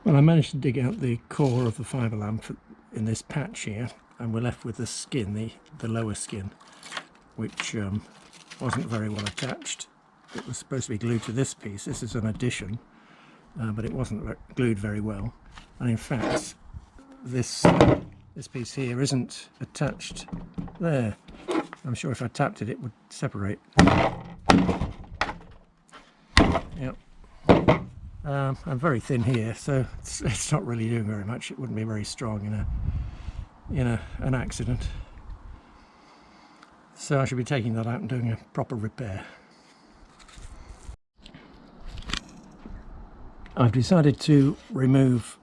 Well, I managed to dig out the core of the Fibrelam in this patch here, and we're left with the skin, the lower skin, which wasn't very well attached. It was supposed to be glued to this piece. This is an addition, but it wasn't glued very well. And in fact, this piece here isn't attached there. I'm sure if I tapped it, it would separate. Yep. I'm very thin here, so it's not really doing very much. It wouldn't be very strong in an accident. So I should be taking that out and doing a proper repair. I've decided to remove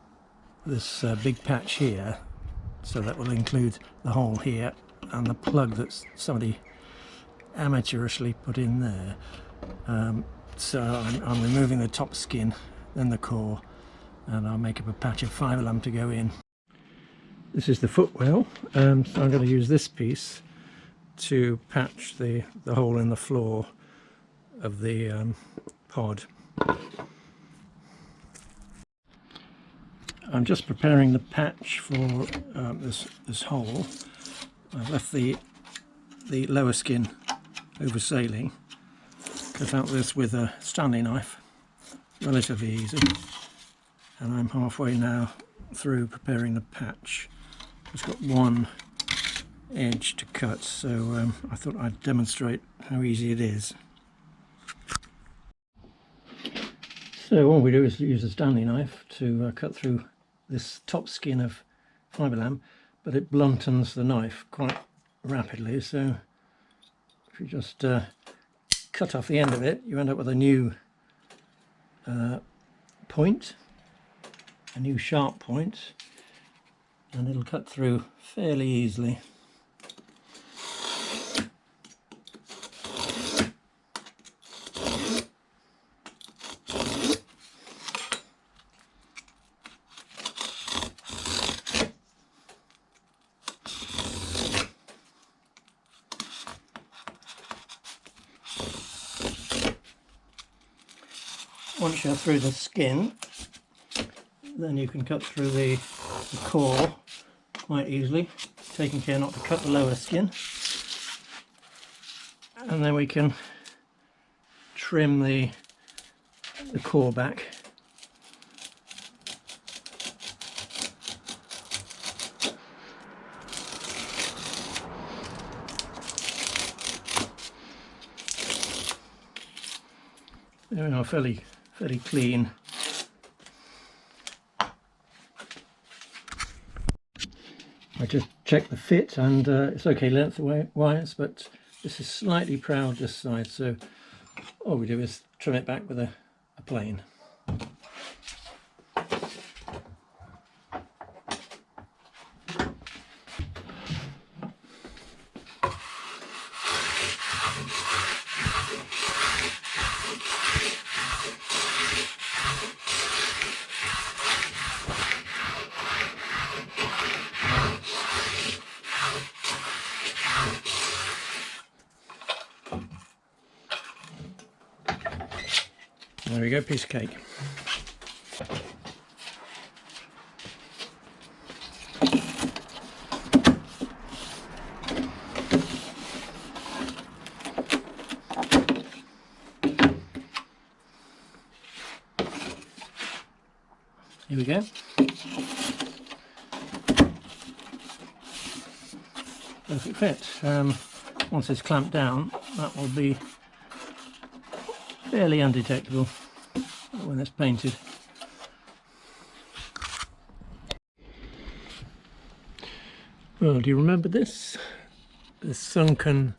this big patch here, so that will include the hole here and the plug that somebody amateurishly put in there. So I'm removing the top skin, then the core, and I'll make up a patch of Fibrelam to go in. This is the footwell, so I'm going to use this piece to patch the hole in the floor of the pod. I'm just preparing the patch for this hole. I've left the lower skin oversailing. Cut out this with a Stanley knife, relatively easy, and I'm halfway now through preparing the patch. It's got one edge to cut, so I thought I'd demonstrate how easy it is. So all we do is use a Stanley knife to cut through this top skin of Fibrelam, but it bluntens the knife quite rapidly, so if you just cut off the end of it, you end up with a new point, a new sharp point, and it'll cut through fairly easily. Once you're through the skin, then you can cut through the core quite easily, taking care not to cut the lower skin, and then we can trim the core back. There we are, fairly clean. I just checked the fit, and it's okay lengthwise, but this is slightly proud this side, so all we do is trim it back with a plane. There we go, piece of cake. Here we go. Perfect fit. Once it's clamped down, that will be fairly undetectable when it's painted. Well, do you remember this? This sunken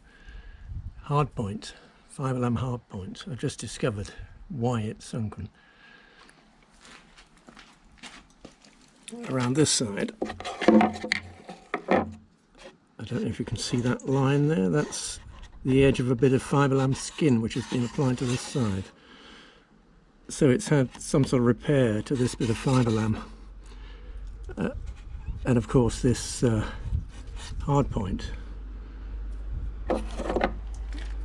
hardpoint, Fibrelam hardpoint. I've just discovered why it's sunken. Around this side, I don't know if you can see that line there, that's the edge of a bit of Fibrelam skin which has been applied to this side. So it's had some sort of repair to this bit of Fibrelam. And of course this hard point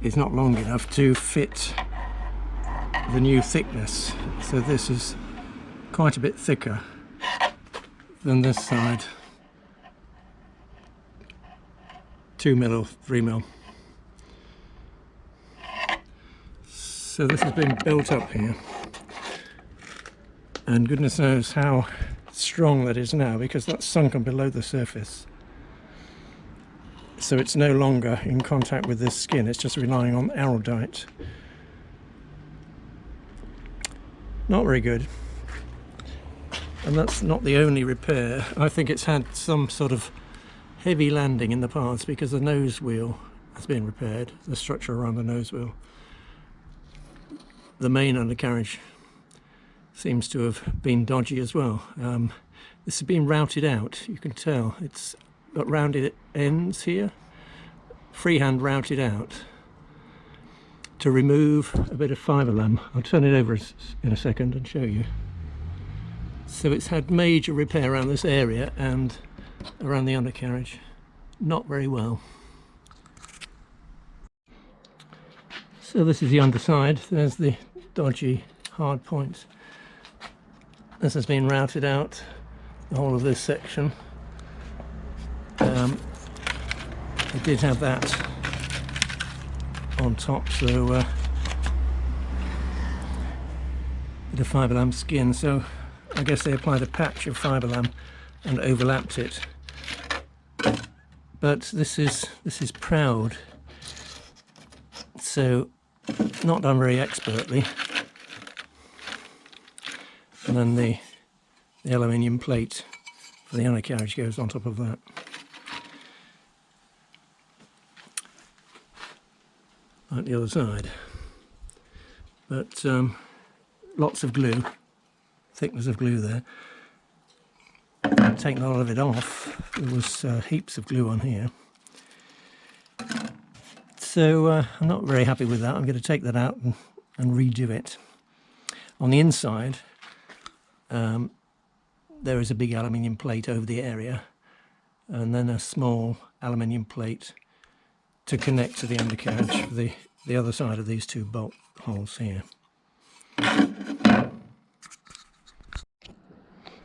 is not long enough to fit the new thickness. So this is quite a bit thicker than this side. 2mm or 3mm. So this has been built up here, and goodness knows how strong that is now, because that's sunken below the surface. So it's no longer in contact with this skin, it's just relying on araldite. Not very good. And that's not the only repair. I think it's had some sort of heavy landing in the past, because the nose wheel has been repaired, the structure around the nose wheel. The main undercarriage seems to have been dodgy as well. This has been routed out, you can tell. It's got rounded ends here, freehand routed out to remove a bit of Fibrelam. I'll turn it over in a second and show you. So it's had major repair around this area and around the undercarriage. Not very well. So this is the underside. There's the dodgy hard point. This has been routed out, the whole of this section. I did have that on top, so bit of Fibrelam skin, so I guess they applied a patch of Fibrelam and overlapped it. But this is proud, so not done very expertly. And then the aluminium plate for the undercarriage goes on top of that. Like the other side. But lots of glue, thickness of glue there. I've taken a lot of it off. There was heaps of glue on here. So I'm not very happy with that. I'm going to take that out and redo it. On the inside, there is a big aluminium plate over the area, and then a small aluminium plate to connect to the undercarriage for the other side of these two bolt holes here.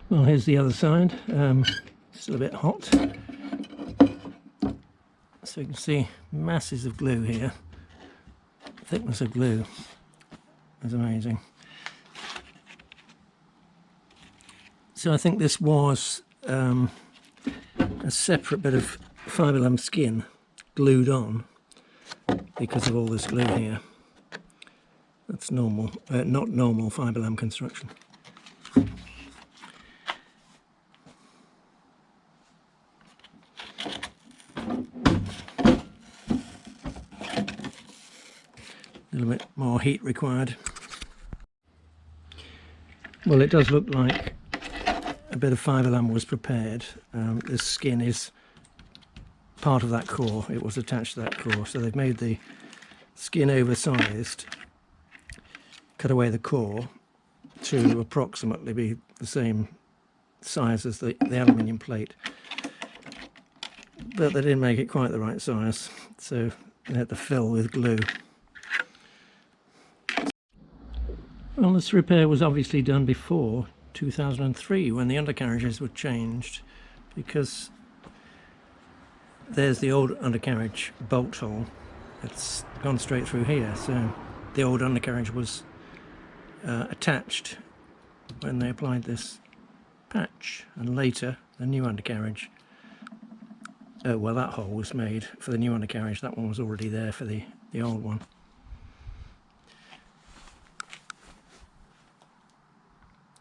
Well, here's the other side. Still a bit hot. So you can see masses of glue here. Thickness of glue is amazing. So I think this was a separate bit of Fibrelam skin glued on because of all this glue here. That's normal, not normal Fibrelam construction. A little bit more heat required. Well, it does look like a bit of Fibrelam was prepared. This skin is part of that core. It was attached to that core, so they've made the skin oversized, cut away the core to approximately be the same size as the aluminium plate, but they didn't make it quite the right size, so they had to fill with glue. Well, this repair was obviously done before 2003 when the undercarriages were changed, because there's the old undercarriage bolt hole. It's gone straight through here, so the old undercarriage was attached when they applied this patch, and later the new undercarriage, well, that hole was made for the new undercarriage. That one was already there for the old one.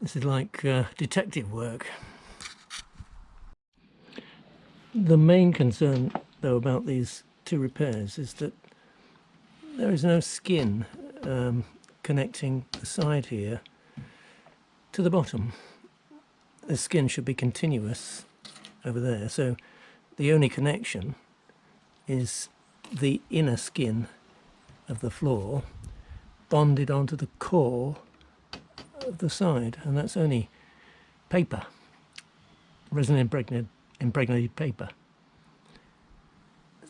This is like detective work. The main concern, though, about these two repairs is that there is no skin connecting the side here to the bottom. The skin should be continuous over there, so the only connection is the inner skin of the floor bonded onto the core of the side, and that's only paper, resin impregnated paper.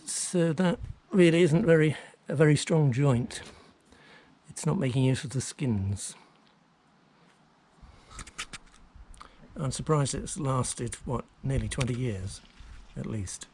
So that really isn't a very strong joint. It's not making use of the skins. I'm surprised it's lasted, what, nearly 20 years at least.